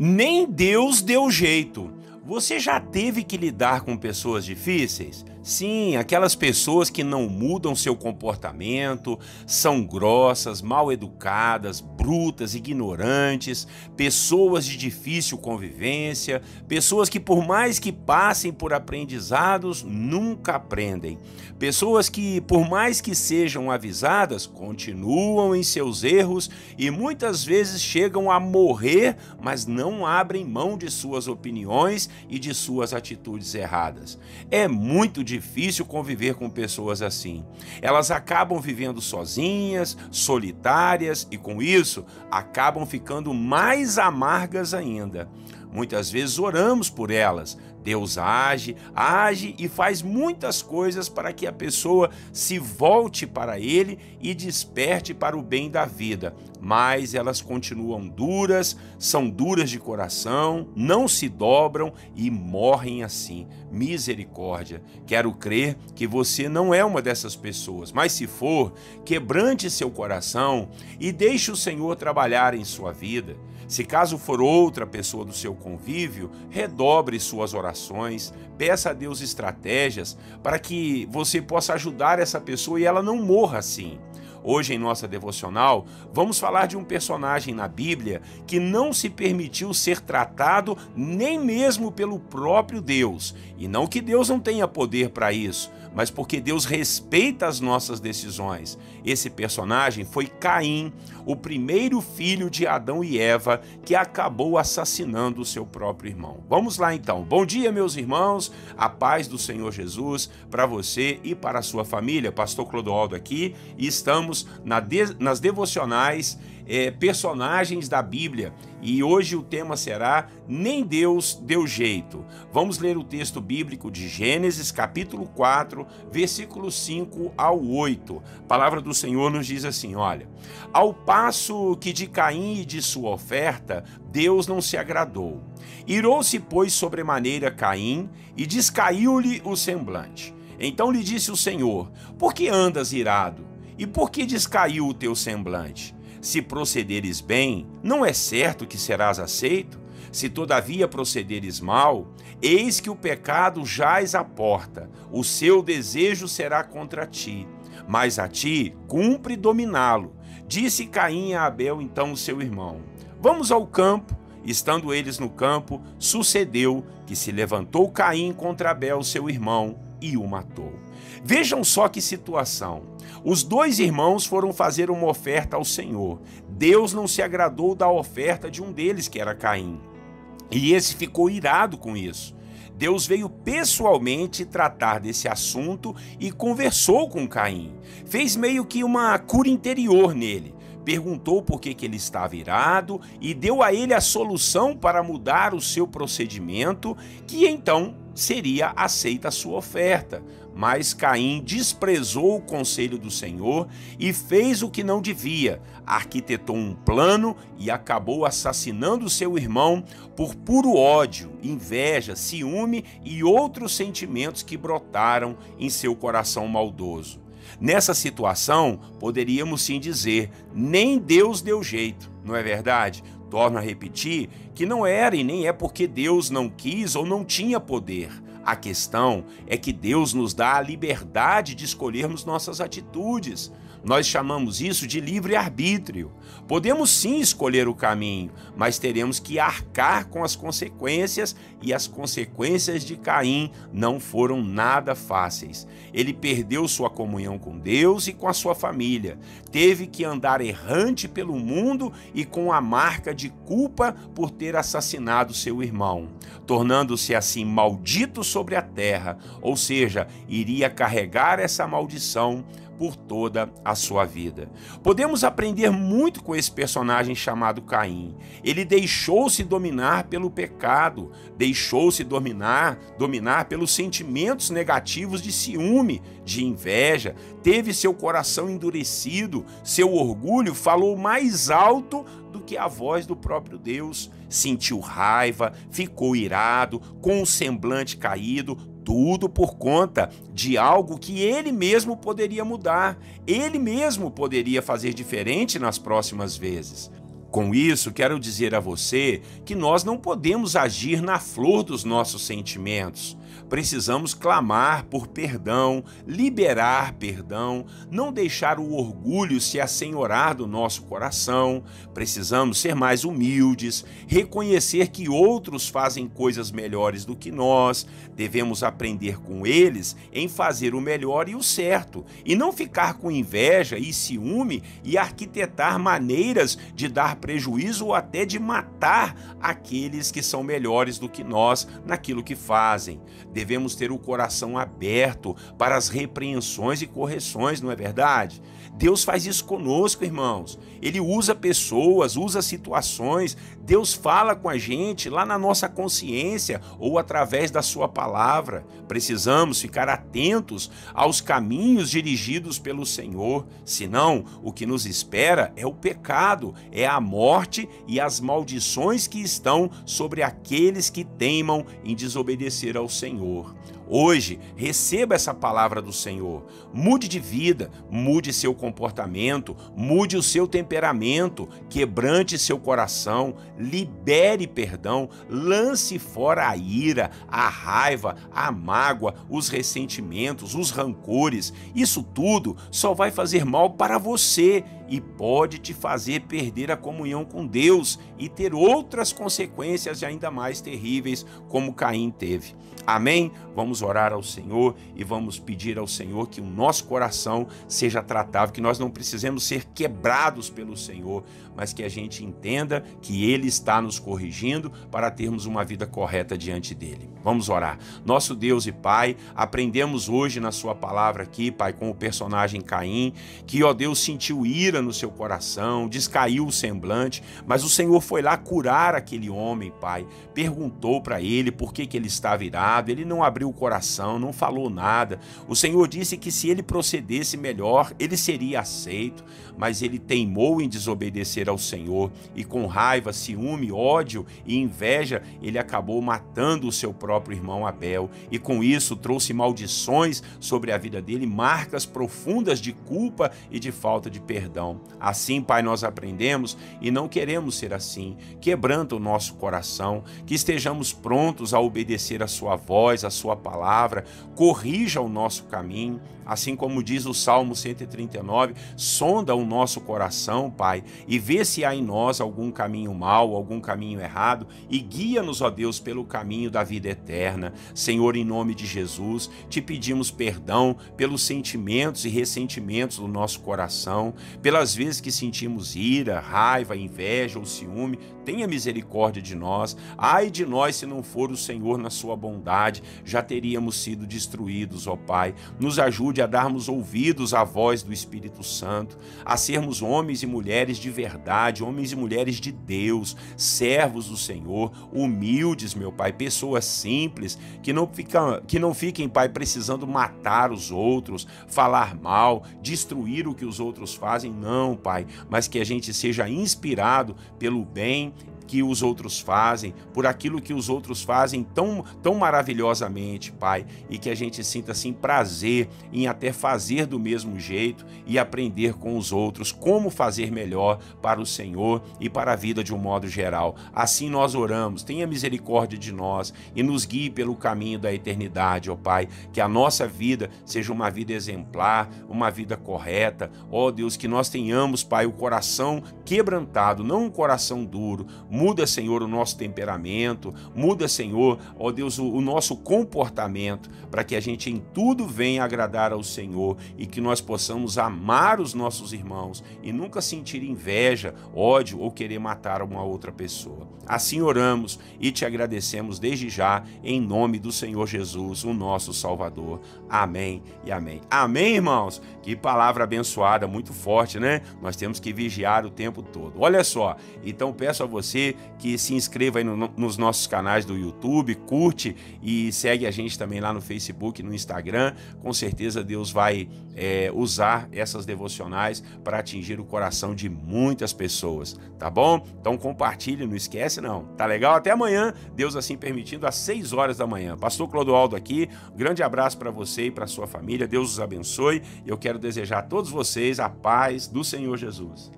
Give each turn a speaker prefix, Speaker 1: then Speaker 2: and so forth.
Speaker 1: Nem Deus deu jeito. Você já teve que lidar com pessoas difíceis? Sim, aquelas pessoas que não mudam seu comportamento, são grossas, mal educadas, brutas, ignorantes, pessoas de difícil convivência, pessoas que por mais que passem por aprendizados, nunca aprendem. Pessoas que por mais que sejam avisadas, continuam em seus erros e muitas vezes chegam a morrer, mas não abrem mão de suas opiniões e de suas atitudes erradas. É muito difícil conviver com pessoas assim. Elas acabam vivendo sozinhas, solitárias e com isso acabam ficando mais amargas ainda. Muitas vezes oramos por elas. Deus age e faz muitas coisas para que a pessoa se volte para Ele e desperte para o bem da vida. Mas elas continuam duras, são duras de coração, não se dobram e morrem assim. Misericórdia. Quero crer que você não é uma dessas pessoas, mas se for, quebrante seu coração e deixe o Senhor trabalhar em sua vida. Se caso for outra pessoa do seu convívio, redobre suas orações, peça a Deus estratégias para que você possa ajudar essa pessoa e ela não morra assim. Hoje em nossa devocional, vamos falar de um personagem na Bíblia que não se permitiu ser tratado nem mesmo pelo próprio Deus. E não que Deus não tenha poder para isso, mas porque Deus respeita as nossas decisões. Esse personagem foi Caim, o primeiro filho de Adão e Eva, que acabou assassinando o seu próprio irmão. Vamos lá então. Bom dia, meus irmãos, a paz do Senhor Jesus para você e para a sua família. Pastor Clodoaldo aqui e estamos nas devocionais personagens da Bíblia e hoje o tema será Nem Deus deu jeito. Vamos ler o texto bíblico de Gênesis capítulo 4, versículos 5 ao 8. A palavra do Senhor nos diz assim, olha: ao passo que de Caim e de sua oferta, Deus não se agradou. Irou-se, pois, sobremaneira Caim e descaiu-lhe o semblante. Então lhe disse o Senhor: por que andas irado? E por que descaiu o teu semblante? Se procederes bem, não é certo que serás aceito? Se todavia procederes mal, eis que o pecado jaz à porta, o seu desejo será contra ti, mas a ti cumpre dominá-lo. Disse Caim a Abel, então, seu irmão: vamos ao campo. Estando eles no campo, sucedeu que se levantou Caim contra Abel, seu irmão, e o matou. Vejam só que situação. Os dois irmãos foram fazer uma oferta ao Senhor. Deus não se agradou da oferta de um deles, que era Caim. E esse ficou irado com isso. Deus veio pessoalmente tratar desse assunto e conversou com Caim. Fez meio que uma cura interior nele. Perguntou por que ele estava irado e deu a ele a solução para mudar o seu procedimento, que então seria aceita a sua oferta. Mas Caim desprezou o conselho do Senhor e fez o que não devia, arquitetou um plano e acabou assassinando seu irmão por puro ódio, inveja, ciúme e outros sentimentos que brotaram em seu coração maldoso. Nessa situação, poderíamos sim dizer, nem Deus deu jeito, não é verdade? Torno a repetir que não era e nem é porque Deus não quis ou não tinha poder. A questão é que Deus nos dá a liberdade de escolhermos nossas atitudes. Nós chamamos isso de livre-arbítrio. Podemos sim escolher o caminho, mas teremos que arcar com as consequências, e as consequências de Caim não foram nada fáceis. Ele perdeu sua comunhão com Deus e com a sua família. Teve que andar errante pelo mundo e com a marca de culpa por ter assassinado seu irmão, tornando-se assim maldito sobre a terra, ou seja, iria carregar essa maldição por toda a sua vida. Podemos aprender muito com esse personagem chamado Caim. Ele deixou-se dominar pelo pecado, deixou-se dominar pelos sentimentos negativos de ciúme, de inveja, teve seu coração endurecido, seu orgulho falou mais alto do que a voz do próprio Deus, sentiu raiva, ficou irado, com o semblante caído, tudo por conta de algo que ele mesmo poderia mudar, ele mesmo poderia fazer diferente nas próximas vezes. Com isso, quero dizer a você que nós não podemos agir na flor dos nossos sentimentos. Precisamos clamar por perdão, liberar perdão, não deixar o orgulho se assenhorar do nosso coração. Precisamos ser mais humildes, reconhecer que outros fazem coisas melhores do que nós. Devemos aprender com eles em fazer o melhor e o certo, e não ficar com inveja e ciúme e arquitetar maneiras de dar prejuízo ou até de matar aqueles que são melhores do que nós naquilo que fazem. Devemos ter o coração aberto para as repreensões e correções, não é verdade? Deus faz isso conosco, irmãos. Ele usa pessoas, usa situações. Deus fala com a gente lá na nossa consciência ou através da sua palavra. Precisamos ficar atentos aos caminhos dirigidos pelo Senhor. Senão, o que nos espera é o pecado, é a morte e as maldições que estão sobre aqueles que teimam em desobedecer ao Senhor. Hoje, receba essa palavra do Senhor. Mude de vida, mude seu comportamento, mude o seu temperamento, quebrante seu coração, libere perdão, lance fora a ira, a raiva, a mágoa, os ressentimentos, os rancores. Isso tudo só vai fazer mal para você e pode te fazer perder a comunhão com Deus e ter outras consequências ainda mais terríveis, como Caim teve. Amém? Vamos orar ao Senhor e vamos pedir ao Senhor que o nosso coração seja tratável, que nós não precisemos ser quebrados pelo Senhor, mas que a gente entenda que Ele está nos corrigindo para termos uma vida correta diante dEle. Vamos orar. Nosso Deus e Pai, aprendemos hoje na sua palavra aqui, Pai, com o personagem Caim, que, ó Deus, sentiu ira no seu coração, descaiu o semblante, mas o Senhor foi lá curar aquele homem, Pai. Perguntou para ele por que ele estava irado, ele não abriu o coração, não falou nada. O Senhor disse que se ele procedesse melhor, ele seria aceito, mas ele teimou em desobedecer ao Senhor e com raiva, ciúme, ódio e inveja, ele acabou matando o seu próprio irmão Abel e com isso trouxe maldições sobre a vida dele, marcas profundas de culpa e de falta de perdão. Assim, Pai, nós aprendemos e não queremos ser assim. Quebranta o nosso coração, que estejamos prontos a obedecer a sua voz, a sua palavra, corrija o nosso caminho, assim como diz o Salmo 139, sonda o nosso coração, Pai, e vê se há em nós algum caminho mau, algum caminho errado, e guia-nos, ó Deus, pelo caminho da vida eterna. Senhor, em nome de Jesus, te pedimos perdão pelos sentimentos e ressentimentos do nosso coração, pelas vezes que sentimos ira, raiva, inveja ou ciúme. Tenha misericórdia de nós. Ai de nós se não for o Senhor na sua bondade, já teríamos sido destruídos, ó Pai. Nos ajude a darmos ouvidos à voz do Espírito Santo, a sermos homens e mulheres de verdade, homens e mulheres de Deus, servos do Senhor, humildes, meu Pai, pessoas simples, que não fiquem, Pai, precisando matar os outros, falar mal, destruir o que os outros fazem, não, Pai, mas que a gente seja inspirado pelo bem que os outros fazem, por aquilo que os outros fazem tão maravilhosamente, Pai, e que a gente sinta assim prazer em até fazer do mesmo jeito e aprender com os outros como fazer melhor para o Senhor e para a vida de um modo geral. Assim nós oramos, tenha misericórdia de nós e nos guie pelo caminho da eternidade, ó Pai, que a nossa vida seja uma vida exemplar, uma vida correta, ó Deus, que nós tenhamos, Pai, o coração quebrantado, não um coração duro. Muda, Senhor, o nosso temperamento, muda, Senhor, ó Deus, o nosso comportamento, para que a gente em tudo venha agradar ao Senhor e que nós possamos amar os nossos irmãos e nunca sentir inveja, ódio ou querer matar uma outra pessoa. Assim oramos e te agradecemos desde já, em nome do Senhor Jesus, o nosso Salvador. Amém e amém. Amém, irmãos? Que palavra abençoada, muito forte, né? Nós temos que vigiar o tempo todo. Olha só, então peço a você que se inscreva aí nos nossos canais do YouTube, curte e segue a gente também lá no Facebook, no Instagram. Com certeza Deus vai usar essas devocionais para atingir o coração de muitas pessoas, tá bom? Então compartilhe, não esquece não, tá legal? Até amanhã, Deus assim permitindo, às 6 horas da manhã. Pastor Clodoaldo aqui, um grande abraço para você e para sua família, Deus os abençoe e eu quero desejar a todos vocês a paz do Senhor Jesus.